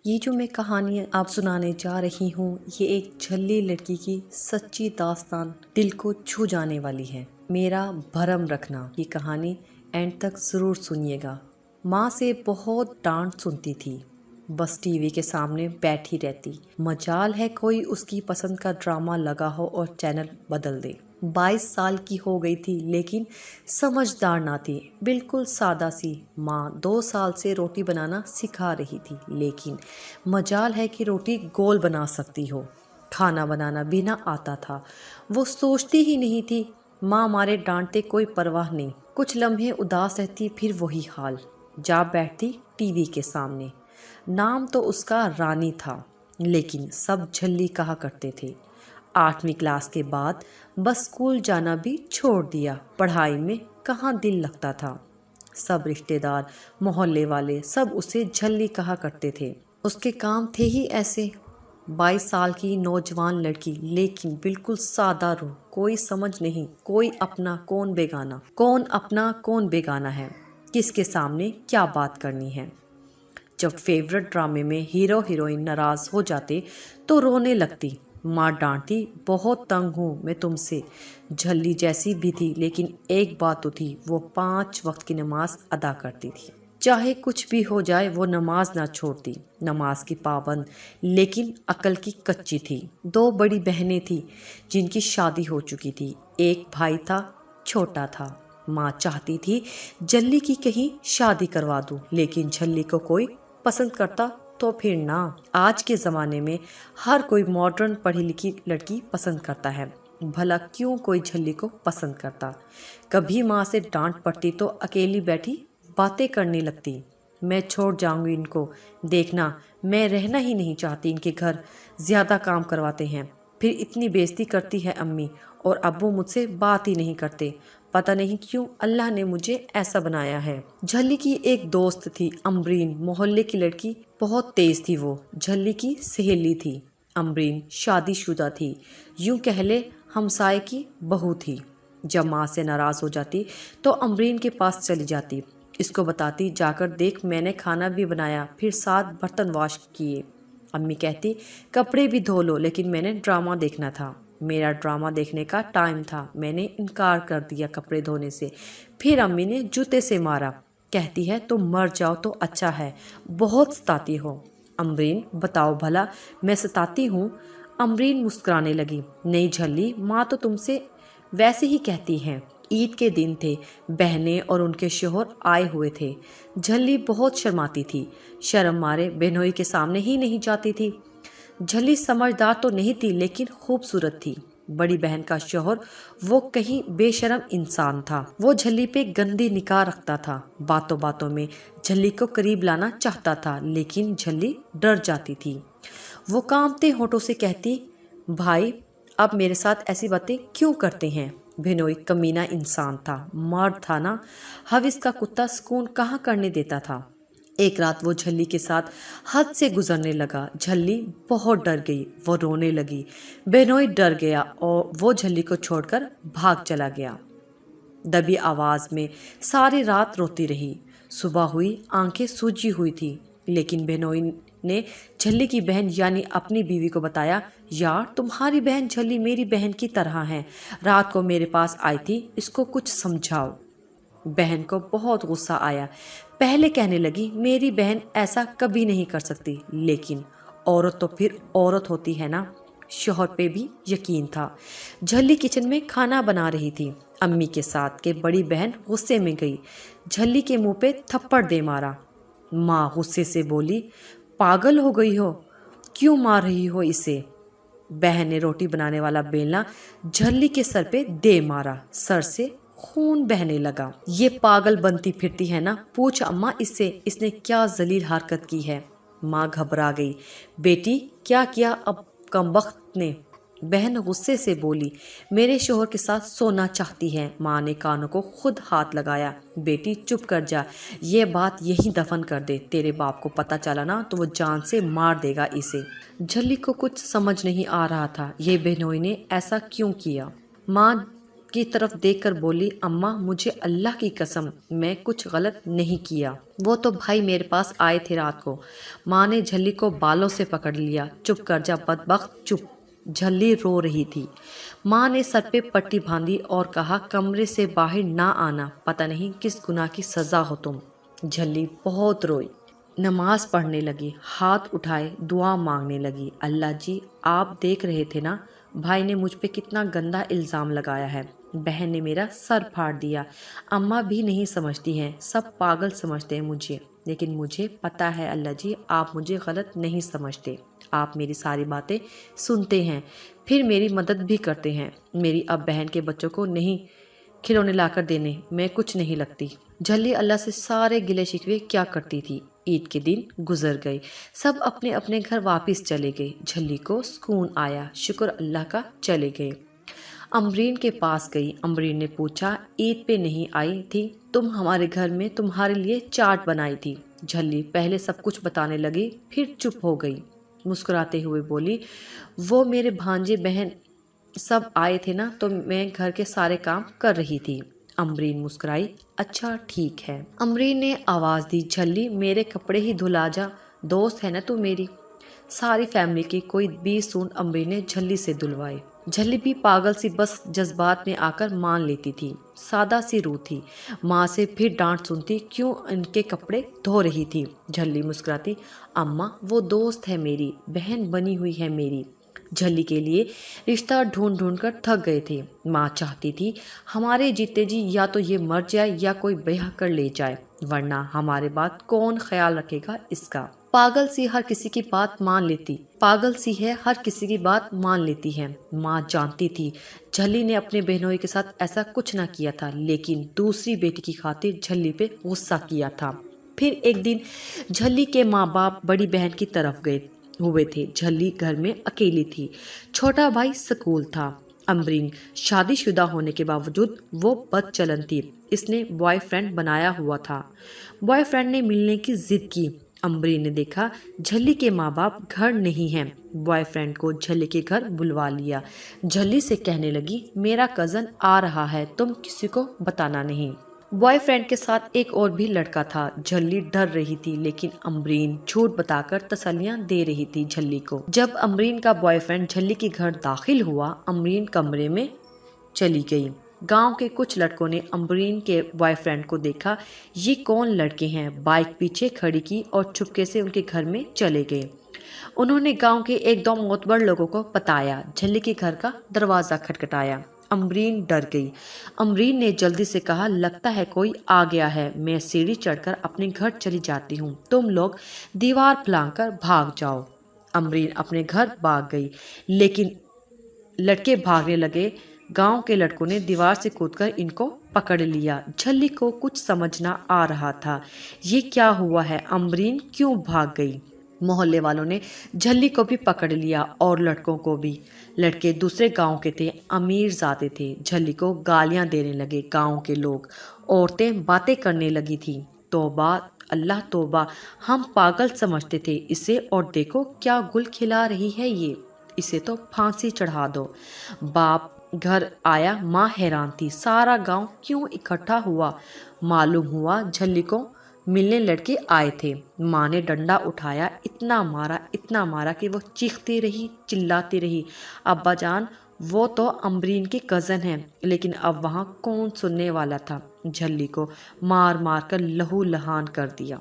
یہ جو میں کہانی آپ سنانے جا رہی ہوں یہ ایک جھلی لڑکی کی سچی داستان دل کو چھو جانے والی ہے۔ میرا بھرم رکھنا، یہ کہانی اینڈ تک ضرور سنیے گا۔ ماں سے بہت ڈانٹ سنتی تھی، بس ٹی وی کے سامنے بیٹھی رہتی، مجال ہے کوئی اس کی پسند کا ڈرامہ لگا ہو اور چینل بدل دے۔ 22 سال کی ہو گئی تھی لیکن سمجھدار نہ تھی، بالکل سادہ سی۔ ماں 2 سال سے روٹی بنانا سکھا رہی تھی، لیکن مجال ہے کہ روٹی گول بنا سکتی ہو، کھانا بنانا بھی نہ آتا تھا۔ وہ سوچتی ہی نہیں تھی، ماں مارے ڈانٹتے کوئی پرواہ نہیں۔ کچھ لمحے اداس رہتی، پھر وہی حال، جا بیٹھتی ٹی وی کے سامنے۔ نام تو اس کا رانی تھا، لیکن سب جھلی کہا کرتے تھے۔ 8ویں کلاس کے بعد بس اسکول جانا بھی چھوڑ دیا، پڑھائی میں کہاں دل لگتا تھا۔ سب رشتے دار، محلے والے سب اسے جھلی کہا کرتے تھے، اس کے کام تھے ہی ایسے۔ 22 سال کی نوجوان لڑکی، لیکن بالکل سادہ روح، کوئی سمجھ نہیں، کوئی اپنا کون بیگانہ، کون اپنا کون بیگانہ ہے، کس کے سامنے کیا بات کرنی ہے۔ جب فیورٹ ڈرامے میں ہیرو ہیروئن ناراض ہو جاتے تو رونے لگتی، ماں ڈانٹتی، بہت تنگ ہوں میں تم سے۔ جھلی جیسی بھی تھی، لیکن ایک بات تو تھی، وہ 5 وقت کی نماز ادا کرتی تھی۔ چاہے کچھ بھی ہو جائے وہ نماز نہ چھوڑتی، نماز کی پابند، لیکن عقل کی کچی تھی۔ 2 بڑی بہنیں تھیں جن کی شادی ہو چکی تھی، ایک بھائی تھا، چھوٹا تھا۔ ماں چاہتی تھی جھلی کی کہیں شادی کروا دوں، لیکن جھلی کو کوئی پسند کرتا تو پھر نہ۔ آج کے زمانے میں ہر کوئی ماڈرن پڑھی لکھی لڑکی پسند کرتا ہے، بھلا کیوں کوئی جھلی کو پسند کرتا۔ کبھی ماں سے ڈانٹ پڑتی تو اکیلی بیٹھی باتیں کرنے لگتی، میں چھوڑ جاؤں گی ان کو، دیکھنا میں رہنا ہی نہیں چاہتی، ان کے گھر زیادہ کام کرواتے ہیں، پھر اتنی بےعزتی کرتی ہے امی اور ابو، مجھ سے بات ہی نہیں کرتے، پتہ نہیں کیوں اللہ نے مجھے ایسا بنایا ہے۔ جھلی کی ایک دوست تھی امبرین، محلے کی لڑکی، بہت تیز تھی وہ، جھلی کی سہیلی تھی۔ امبرین شادی شدہ تھی، یوں کہہ لے ہمسائے کی بہو تھی۔ جب ماں سے ناراض ہو جاتی تو امبرین کے پاس چلی جاتی، اس کو بتاتی، جا کر دیکھ میں نے کھانا بھی بنایا، پھر 7 برتن واش کیے۔ امی کہتی کپڑے بھی دھو لو، لیکن میں نے ڈرامہ دیکھنا تھا، میرا ڈرامہ دیکھنے کا ٹائم تھا، میں نے انکار کر دیا کپڑے دھونے سے۔ پھر امی نے جوتے سے مارا، کہتی ہے تم مر جاؤ تو اچھا ہے، بہت ستاتی ہو۔ امبرین بتاؤ بھلا میں ستاتی ہوں؟ امبرین مسکرانے لگی، نہیں جھلی، ماں تو تم سے ویسے ہی کہتی ہیں۔ عید کے دن تھے، بہنیں اور ان کے شوہر آئے ہوئے تھے۔ جھلی بہت شرماتی تھی، شرم مارے بہنوئی کے سامنے ہی نہیں جاتی تھی۔ جھلی سمجھدار تو نہیں تھی لیکن خوبصورت تھی۔ بڑی بہن کا شوہر وہ کہیں بے شرم انسان تھا، وہ جھلی پہ گندی نگاہ رکھتا تھا، باتوں باتوں میں جھلی کو قریب لانا چاہتا تھا، لیکن جھلی ڈر جاتی تھی۔ وہ کانپتے ہونٹوں سے کہتی، بھائی اب میرے ساتھ ایسی باتیں کیوں کرتے ہیں؟ بہنوئی کمینہ انسان تھا، مرد تھا نا، حوث کا کتا سکون کہاں کرنے دیتا تھا۔ ایک رات وہ جھلی کے ساتھ حد سے گزرنے لگا، جھلی بہت ڈر گئی، وہ رونے لگی، بہنوئی ڈر گیا اور وہ جھلی کو چھوڑ کر بھاگ چلا گیا۔ دبی آواز میں ساری رات روتی رہی، صبح ہوئی، آنکھیں سوجی ہوئی تھی، لیکن بہنوئی نے جھلی کی بہن یعنی اپنی بیوی کو بتایا، یار تمہاری بہن جھلی میری بہن کی طرح ہے، رات کو میرے پاس آئی تھی، اس کو کچھ سمجھاؤ۔ بہن کو بہت غصہ آیا، پہلے کہنے لگی میری بہن ایسا کبھی نہیں کر سکتی، لیکن عورت تو پھر عورت ہوتی ہے نا۔ شوہر پہ بھی یقین تھا۔ جھلی کچن میں کھانا بنا رہی تھی امی کے ساتھ کہ بڑی بہن غصے میں گئی، جھلی کے منہ پہ تھپڑ دے مارا۔ ماں غصے سے بولی، پاگل ہو گئی ہو، کیوں مار رہی ہو اسے؟ بہن نے روٹی بنانے والا بیلنا جھلی کے سر پہ دے مارا، سر سے خون بہنے لگا۔ یہ پاگل بنتی پھرتی ہے نا، پوچھ اماں اس سے، اس نے کیا ذلیل حرکت کی ہے؟ ماں گھبرا گئی، بیٹی کیا کیا اب کمبخت نے؟ بہن غصے سے بولی، میرے شوہر کے ساتھ سونا چاہتی ہے۔ ماں نے کانوں کو خود ہاتھ لگایا، بیٹی چپ کر جا، یہ بات یہیں دفن کر دے، تیرے باپ کو پتہ چلا نا تو وہ جان سے مار دے گا اسے۔ جھلی کو کچھ سمجھ نہیں آ رہا تھا، یہ بہنوئی نے ایسا کیوں کیا؟ ماں की तरफ देखकर बोली, अम्मा मुझे अल्लाह की कसम मैं कुछ गलत नहीं किया। वो तो भाई मेरे पास आए थे रात को। माँ ने झल्ली को बालों से पकड़ लिया। चुप कर जा बदबख्त, चुप। झल्ली रो रही थी। माँ ने सर पे पट्टी बांधी और कहा, कमरे से बाहर ना आना, पता नहीं किस गुनाह की सजा हो तुम। झल्ली बहुत रोई, नमाज पढ़ने लगी, हाथ उठाए दुआ मांगने लगी। अल्लाह जी, आप देख रहे थे ना भाई ने मुझ पे कितना गंदा इल्ज़ाम लगाया है। बहन ने मेरा सर फाड़ दिया। अम्मा भी नहीं समझती हैं, सब पागल समझते हैं मुझे, लेकिन मुझे पता है अल्लाह जी आप मुझे गलत नहीं समझते। आप मेरी सारी बातें सुनते हैं, फिर मेरी मदद भी करते हैं। मेरी अब बहन के बच्चों को नहीं खिलौने लाकर देने मैं कुछ नहीं लगती। झल्ली अल्लाह से सारे गिले शिकवे क्या करती थी। ईद के दिन गुजर गए, सब अपने अपने घर वापस चले गए। झल्ली को सुकून आया, शुक्र अल्लाह का। चले गए। अमरीन के पास गई। अमरीन ने पूछा, ईद पे नहीं आई थी तुम? हमारे घर में तुम्हारे लिए चाट बनाई थी। झल्ली पहले सब कुछ बताने लगी, फिर चुप हो गई। मुस्कुराते हुए बोली, वो मेरे भांजे बहन सब आए थे ना, तो मैं घर के सारे काम कर रही थी। अमरीन मुस्कुराई, अच्छा ठीक है। अमरीन ने आवाज़ दी, झल्ली मेरे कपड़े ही धुला जा, दोस्त है ना तू मेरी। सारी फैमिली की कोई 20 सूट अमरीन ने झल्ली से धुलवाए। झल्ली भी पागल सी बस जज्बात में आकर मान लेती थी। सादा सी रूह थी। माँ से फिर डांट सुनती, क्यों इनके कपड़े धो रही थी। झल्ली मुस्कुराती, अम्मा वो दोस्त है मेरी, बहन बनी हुई है मेरी। झल्ली के लिए रिश्ता ढूंढ ढूंढ कर थक गए थे। माँ चाहती थी हमारे जीते जी या तो ये मर जाए या कोई ब्याह कर ले जाए, वरना हमारे बात कौन ख्याल रखेगा इसका। पागल सी हर किसी की बात मान लेती, पागल सी है हर किसी की बात मान लेती है। माँ जानती थी झल्ली ने अपने बहनोई के साथ ऐसा कुछ ना किया था, लेकिन दूसरी बेटी की खातिर झल्ली पे गुस्सा किया था। फिर एक दिन झल्ली के माँ बाप बड़ी बहन की तरफ गए हुए थे। झल्ली घर में अकेली थी। छोटा भाई स्कूल था। अमरीन शादीशुदा होने के बावजूद वो बदचलन थी। इसने बॉयफ्रेंड बनाया हुआ था। बॉयफ्रेंड ने मिलने की जिद की। अमरीन ने देखा झल्ली के माँ बाप घर नहीं हैं। बॉयफ्रेंड को झल्ली के घर बुलवा लिया। झल्ली से कहने लगी, मेरा कज़न आ रहा है, तुम किसी को बताना नहीं। बॉयफ्रेंड के साथ एक और भी लड़का था। झल्ली डर रही थी, लेकिन अमरीन झूठ बताकर तसल्लियां दे रही थी झल्ली को। जब अमरीन का बॉयफ्रेंड झल्ली के घर दाखिल हुआ, अमरीन कमरे में चली गई। गांव के कुछ लड़कों ने अमरीन के बॉयफ्रेंड को देखा। ये कौन लड़के हैं? बाइक पीछे खड़ी की और चुपके से उनके घर में चले गए। उन्होंने गांव के एक दो मोतबर लोगों को बताया। झल्ली के घर का दरवाज़ा खटखटाया। अमरीन डर गई। अमरीन ने जल्दी से कहा, लगता है कोई आ गया है, मैं सीढ़ी चढ़कर अपने घर चली जाती हूँ, तुम लोग दीवार फलांकर भाग जाओ। अमरीन अपने घर भाग गई, लेकिन लड़के भागने लगे। गांव के लड़कों ने दीवार से कूदकर इनको पकड़ लिया। झल्ली को कुछ समझना आ रहा था, ये क्या हुआ है, अमरीन क्यों भाग गई। मोहल्ले वालों ने झल्ली को भी पकड़ लिया और लड़कों को भी। लड़के दूसरे गांव के थे, अमीर ज़ादे थे। झल्ली को गालियां देने लगे गांव के लोग। औरतें बातें करने लगी थी, तौबा अल्लाह तौबा, हम पागल समझते थे इसे, और देखो क्या गुल खिला रही है ये, इसे तो फांसी चढ़ा दो। बाप घर आया, माँ हैरान थी, सारा गांव क्यों इकट्ठा हुआ। मालूम हुआ झल्ली को मिलने लड़के आए थे। माँ ने डंडा उठाया, इतना मारा कि वो चीखती रही, चिल्लाती रही, अब्बा जान वो तो अमरीन के कज़न हैं। लेकिन अब वहाँ कौन सुनने वाला था। झल्ली को मार मार कर लहू लहान कर दिया।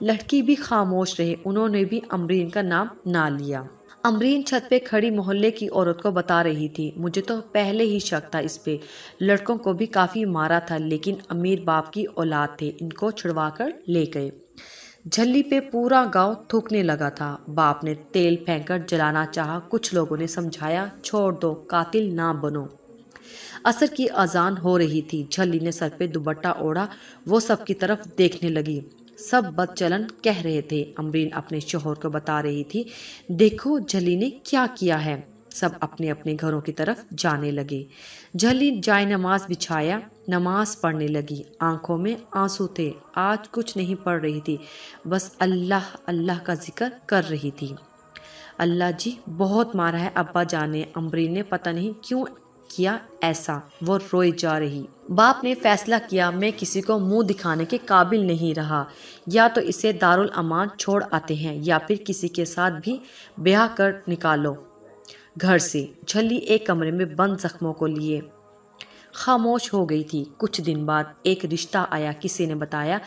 लड़की भी खामोश रहे, उन्होंने भी अमरीन का नाम ना लिया। अमरीन छत पे खड़ी मोहल्ले की औरत को बता रही थी, मुझे तो पहले ही शक था इस पे, लड़कों को भी काफ़ी मारा था, लेकिन अमीर बाप की औलाद थे, इनको छुड़वा कर ले गए। झल्ली पे पूरा गांव थूकने लगा था। बाप ने तेल फेंककर जलाना चाहा, कुछ लोगों ने समझाया, छोड़ दो, कातिल ना बनो। असर की अजान हो रही थी। झल्ली ने सर पे दुपट्टा ओढ़ा, वो सबकी तरफ देखने लगी। सब बदचलन कह रहे थे। अमरीन अपने शोहर को बता रही थी, देखो झल्ली ने क्या किया है। सब अपने अपने घरों की तरफ जाने लगे। झल्ली जाय नमाज बिछाया, नमाज पढ़ने लगी। आंखों में आंसू थे। आज कुछ नहीं पढ़ रही थी, बस अल्लाह अल्लाह का जिक्र कर रही थी। अल्लाह जी बहुत मारा है अब्बा जान ने। अमरीन ने पता नहीं क्यों किया ऐसा। वो रोए जा रही। बाप ने फैसला किया मैं किसी को मुंह दिखाने के काबिल नहीं रहा, या तो इसे दारुल अमान छोड़ आते हैं या फिर किसी के साथ भी ब्याह कर निकालो घर से। झल्ली एक कमरे में बंद जख्मों को लिए खामोश हो गई थी। कुछ दिन बाद एक रिश्ता आया। किसी ने बताया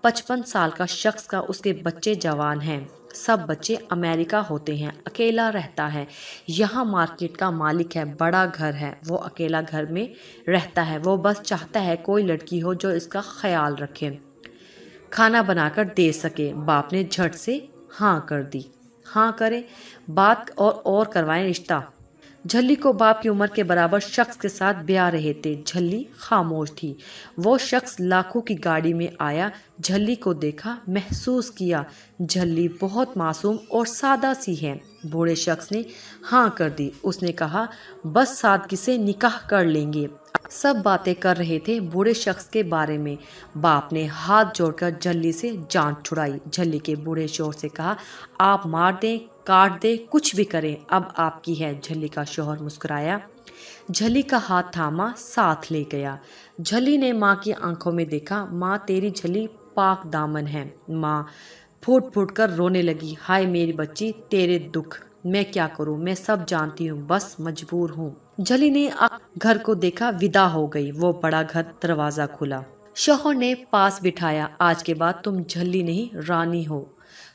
55 साल का शख्स का उसके बच्चे जवान हैं। सब बच्चे अमेरिका होते हैं, अकेला रहता है। यहाँ मार्केट का मालिक है, बड़ा घर है, वो अकेला घर में रहता है। वो बस चाहता है कोई लड़की हो जो इसका ख्याल रखे, खाना बनाकर दे सके। बाप ने झट से हाँ कर दी। हाँ करे बात और करवाएं रिश्ता। झल्ली को बाप की उम्र के बराबर शख्स के साथ ब्याह रहे थे। झल्ली खामोश थी। वो शख्स लाखों की गाड़ी में आया, झल्ली को देखा, महसूस किया झल्ली बहुत मासूम और सादा सी है। बूढ़े शख्स ने हाँ कर दी। उसने कहा बस सादगी से निकाह कर लेंगे। सब बातें कर रहे थे बूढ़े शख्स के बारे में। बाप ने हाथ जोड़कर झल्ली से जान छुड़ाई। झल्ली के बूढ़े शोहर से कहा आप मार दें, काट दे, कुछ भी करें, अब आपकी है। झल्ली का शौहर मुस्कुराया, झल्ली का हाथ थामा, साथ ले गया। झल्ली ने माँ की आंखों में देखा। माँ तेरी झल्ली पाक दामन है। माँ फूट फूट कर रोने लगी। हाय मेरी बच्ची, तेरे दुख मैं क्या करूं, मैं सब जानती हूँ, बस मजबूर हूँ। झल्ली ने घर को देखा, विदा हो गई। वो बड़ा घर, दरवाजा खुला। शौहर ने पास बिठाया। आज के बाद तुम झल्ली नहीं रानी हो।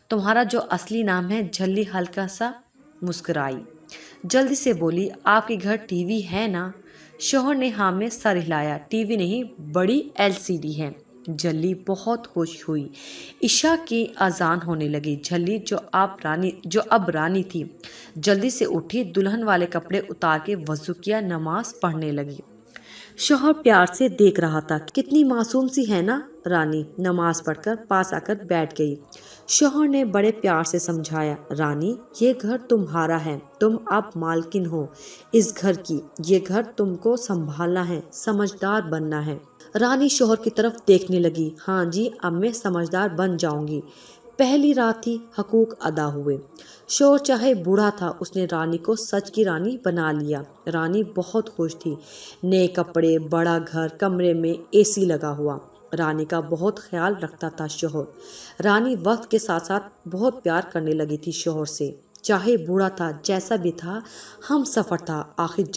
तुम्हारा जो असली नाम है। झल्ली हल्का सा मुस्कुराई, जल्दी से बोली आपके घर टीवी है ना। शौहर ने हाँ में सर हिलाया। टीवी नहीं, बड़ी LCD है। झल्ली बहुत खुश हुई। ईशा की अजान होने लगी। झल्ली जो अब रानी थी जल्दी से उठी, दुल्हन वाले कपड़े उतार के वजू किया, नमाज पढ़ने लगी। शौहर प्यार से देख रहा था। कितनी मासूम सी है ना रानी। नमाज पढ़कर पास आकर बैठ गई। शौहर ने बड़े प्यार से समझाया रानी ये घर तुम्हारा है, तुम अब मालकिन हो इस घर की। ये घर तुमको संभालना है, समझदार बनना है। रानी शौहर की तरफ देखने लगी। हाँ जी, अब मैं समझदार बन जाऊंगी। पहली रात थी, हकूक अदा हुए। शौहर चाहे बूढ़ा था, उसने रानी को सच की रानी बना लिया। रानी बहुत खुश थी। नए कपड़े, बड़ा घर, कमरे में AC लगा हुआ। रानी का बहुत ख्याल रखता था शौहर। रानी वक्त के साथ साथ बहुत प्यार करने लगी थी शौहर से। चाहे बूढ़ा था, जैसा भी था, हम सफर था। आखिर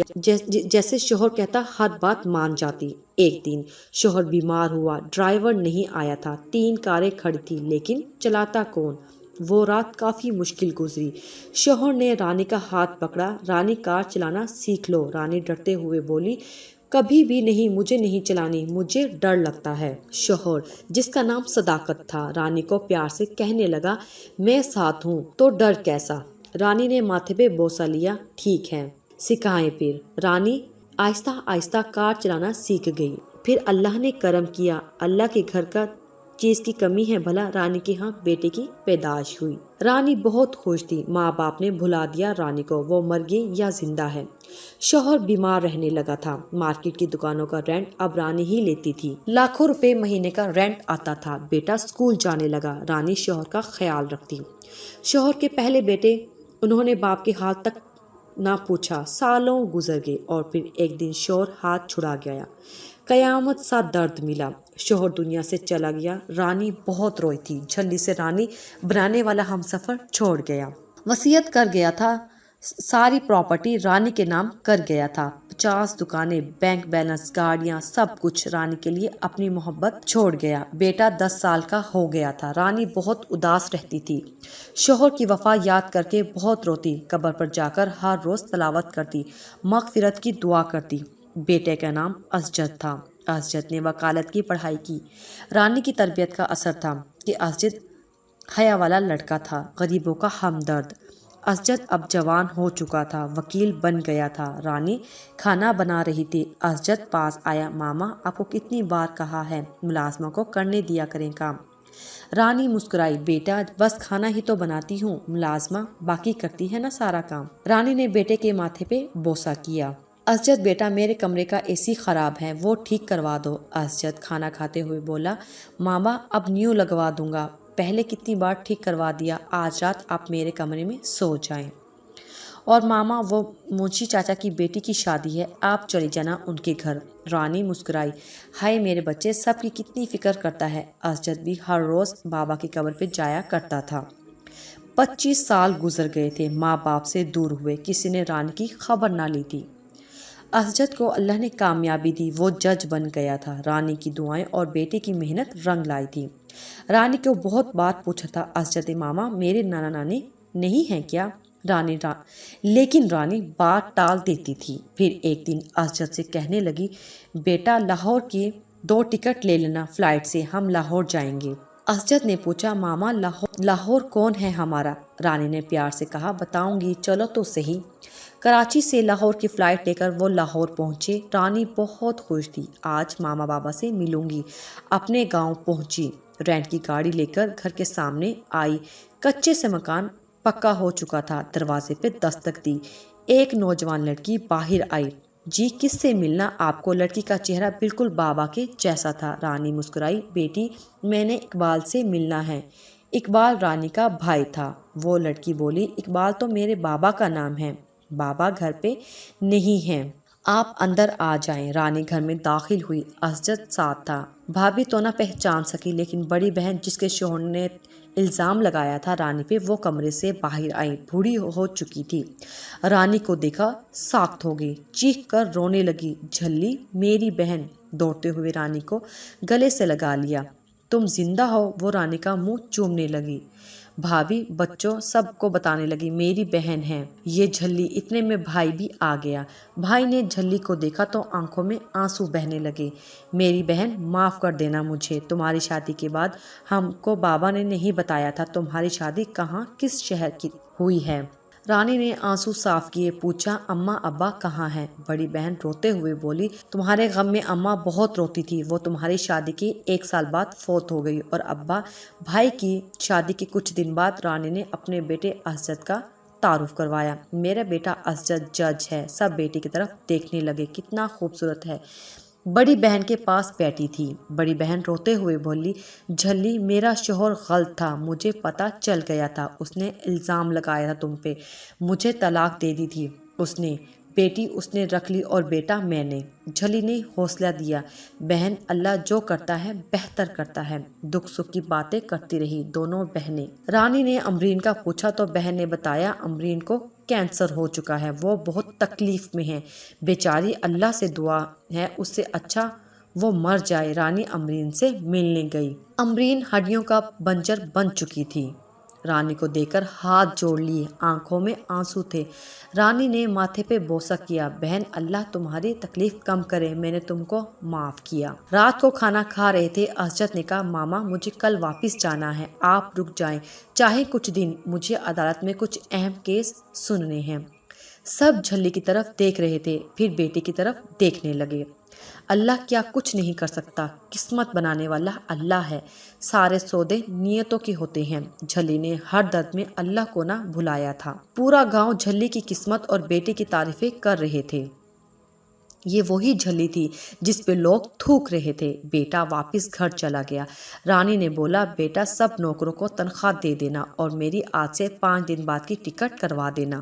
जैसे शौहर कहता हर बात मान जाती। एक दिन शौहर बीमार हुआ, ड्राइवर नहीं आया था। 3 कारें खड़ी थी, लेकिन चलाता कौन। वो रात काफी मुश्किल गुजरी। शौहर ने रानी का हाथ पकड़ा। रानी कार चलाना सीख लो। रानी डरते हुए बोली कभी भी नहीं, मुझे नहीं चलानी, मुझे डर लगता है। शौहर जिसका नाम सदाकत था रानी को प्यार से कहने लगा मैं साथ हूँ तो डर कैसा। रानी ने माथे पे बोसा लिया। ठीक है, सिखाएं फिर। रानी आहिस्ता आहिस्ता कार चलाना सीख गई। फिर अल्लाह ने करम किया। अल्लाह के घर का चीज की कमी है भला। रानी के यहाँ बेटे की पैदाश हुई। रानी बहुत खुश थी। माँ बाप ने भुला दिया रानी को, वो मर गई या जिंदा है। शौहर बीमार रहने लगा था। मार्केट की दुकानों का रेंट अब रानी ही लेती थी। लाखों रुपए महीने का रेंट आता था। बेटा स्कूल जाने लगा। रानी शौहर का ख्याल रखती। शौहर के पहले बेटे, उन्होंने बाप के हाल तक ना पूछा। सालों गुजर गए और फिर एक दिन शौहर हाथ छुड़ा गया। कयामत सा दर्द मिला। शौहर दुनिया से चला गया। रानी बहुत रोई थी। झल्ली से रानी बनाने वाला हमसफर छोड़ गया। वसीयत कर गया था। सारी प्रॉपर्टी रानी के नाम कर गया था। 50 दुकानें, बैंक बैलेंस, गाड़ियां, सब कुछ रानी के लिए अपनी मोहब्बत छोड़ गया। बेटा 10 साल का हो गया था। रानी बहुत उदास रहती थी। शौहर की वफा याद करके बहुत रोती। कब्र पर जाकर हर रोज तलावत करती, मगफिरत की दुआ करती। बेटे का नाम असजद था। असजद ने वकालत की पढ़ाई की। रानी की तरबियत का असर था कि असजद हया वाला लड़का था, गरीबों का हमदर्द। असजद अब जवान हो चुका था, वकील बन गया था। रानी खाना बना रही थी। असजद पास आया। मामा आपको कितनी बार कहा है मुलाजमा को करने दिया करें काम। रानी मुस्कुराई। बेटा बस खाना ही तो बनाती हूँ, मुलाजमा बाकी करती है ना सारा काम। रानी ने बेटे के माथे पे बोसा किया। असजद बेटा मेरे कमरे का AC खराब है, वो ठीक करवा दो। असजद खाना खाते हुए बोला मामा अब न्यू लगवा दूंगा, पहले कितनी बार ठीक करवा दिया। आज रात आप मेरे कमरे में सो जाएं। اور ماما وہ منشی چاچا کی بیٹی کی شادی ہے، آپ چلی جانا ان کے گھر۔ رانی مسکرائی، ہائے میرے بچے، سب کی کتنی فکر کرتا ہے۔ اسجد بھی ہر روز بابا کی قبر پہ جایا کرتا تھا۔ 25 سال گزر گئے تھے، ماں باپ سے دور ہوئے، کسی نے رانی کی خبر نہ لی تھی۔ اسجد کو اللہ نے کامیابی دی، وہ جج بن گیا تھا۔ رانی کی دعائیں اور بیٹے کی محنت رنگ لائی تھی۔ رانی کو بہت بات پوچھا تھا اسجد، ماما میرے نانا نانی نہیں ہیں کیا؟ لیکن رانی بات ٹال دیتی تھی۔ پھر ایک دن اسجد سے کہنے لگی، بیٹا لاہور کی 2 ٹکٹ لے لینا فلائٹ سے، ہم لاہور جائیں گے۔ اسجد نے پوچھا، ماما لاہور کون ہے ہمارا؟ رانی نے پیار سے کہا، بتاؤں گی، چلو تو صحیح۔ کراچی سے لاہور کی فلائٹ لے کر وہ لاہور پہنچے۔ رانی بہت خوش تھی، آج ماما بابا سے ملوں گی۔ اپنے گاؤں پہنچی، رینٹ کی گاڑی لے کر گھر کے سامنے آئی۔ کچے سے مکان پکا ہو چکا تھا۔ دروازے پہ دستک دی، ایک نوجوان لڑکی باہر آئی۔ جی کس سے ملنا آپ کو؟ لڑکی کا چہرہ بالکل بابا کے جیسا تھا۔ رانی مسکرائی، بیٹی میں نے اقبال سے ملنا ہے۔ اقبال رانی کا بھائی تھا۔ وہ لڑکی بولی، اقبال تو میرے بابا کا نام ہے، بابا گھر پہ نہیں ہیں، آپ اندر آ جائیں۔ رانی گھر میں داخل ہوئی، اسجد ساتھ تھا۔ بھابھی تو نہ پہچان سکی، لیکن بڑی بہن جس کے شوہر نے الزام لگایا تھا رانی پہ، وہ کمرے سے باہر آئی، بوڑھی ہو چکی تھی۔ رانی کو دیکھا ساخت ہو گئی، چیخ کر رونے لگی، جھلی میری بہن! دوڑتے ہوئے رانی کو گلے سے لگا لیا۔ تم زندہ ہو؟ وہ رانی کا منہ چومنے لگی۔ بھابھی بچوں سب کو بتانے لگی، میری بہن ہے یہ جھلی۔ اتنے میں بھائی بھی آ گیا۔ بھائی نے جھلی کو دیکھا تو آنکھوں میں آنسو بہنے لگے۔ میری بہن معاف کر دینا مجھے، تمہاری شادی کے بعد ہم کو بابا نے نہیں بتایا تھا تمہاری شادی کہاں کس شہر کی ہوئی ہے۔ رانی نے آنسو صاف کیے، پوچھا اماں ابا کہاں ہیں؟ بڑی بہن روتے ہوئے بولی، تمہارے غم میں اماں بہت روتی تھی، وہ تمہاری شادی کے 1 سال بعد فوت ہو گئی۔ اور ابا؟ بھائی کی شادی کے کچھ دن بعد رانی نے اپنے بیٹے اسجد کا تعارف کروایا۔ میرا بیٹا اسجد جج ہے۔ سب بیٹے کی طرف دیکھنے لگے، کتنا خوبصورت ہے۔ بڑی بہن کے پاس بیٹھی تھی۔ بڑی بہن روتے ہوئے بولی، جھلی میرا شوہر غلط تھا، مجھے پتہ چل گیا تھا، اس نے الزام لگایا تھا تم پہ، مجھے طلاق دے دی تھی اس نے، بیٹی اس نے رکھ لی اور بیٹا میں نے۔ جھلی نے حوصلہ دیا، بہن اللہ جو کرتا ہے بہتر کرتا ہے۔ دکھ سکھ کی باتیں کرتی رہی دونوں بہنیں۔ رانی نے امرین کا پوچھا تو بہن نے بتایا، امرین کو کینسر ہو چکا ہے، وہ بہت تکلیف میں ہے، بیچاری، اللہ سے دعا ہے اس سے اچھا وہ مر جائے۔ رانی امرین سے ملنے گئی۔ امرین ہڈیوں کا بنجر بن چکی تھی۔ رانی کو دیکھ کر ہاتھ جوڑ لیے، آنکھوں میں آنسو تھے۔ رانی نے ماتھے پہ بوسہ کیا، بہن اللہ تمہاری تکلیف کم کرے، میں نے تم کو معاف کیا۔ رات کو کھانا کھا رہے تھے، اسجد نے کہا، ماما مجھے کل واپس جانا ہے، آپ رک جائیں چاہے کچھ دن، مجھے عدالت میں کچھ اہم کیس سننے ہیں۔ سب جھلی کی طرف دیکھ رہے تھے، پھر بیٹے کی طرف دیکھنے لگے۔ اللہ کیا کچھ نہیں کر سکتا، قسمت بنانے والا اللہ ہے، سارے سودے نیتوں کے ہوتے ہیں۔ جھلی نے ہر درد میں اللہ کو نہ بھلایا تھا۔ پورا گاؤں جھلی کی قسمت اور بیٹے کی تعریفیں کر رہے تھے۔ یہ وہی جھلی تھی جس پہ لوگ تھوک رہے تھے۔ بیٹا واپس گھر چلا گیا۔ رانی نے بولا، بیٹا سب نوکروں کو تنخواہ دے دینا اور میری آج سے 5 دن بعد کی ٹکٹ کروا دینا۔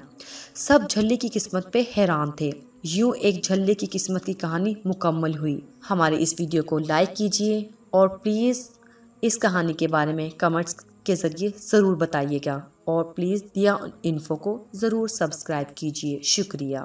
سب جھلی کی قسمت پہ حیران تھے۔ یوں ایک جھلی کی قسمت کی کہانی مکمل ہوئی۔ ہمارے اس ویڈیو کو لائک کیجیے اور پلیز اس کہانی کے بارے میں کمنٹس کے ذریعے ضرور بتائیے گا، اور پلیز دیا انفو کو ضرور سبسکرائب کیجیے۔ شکریہ۔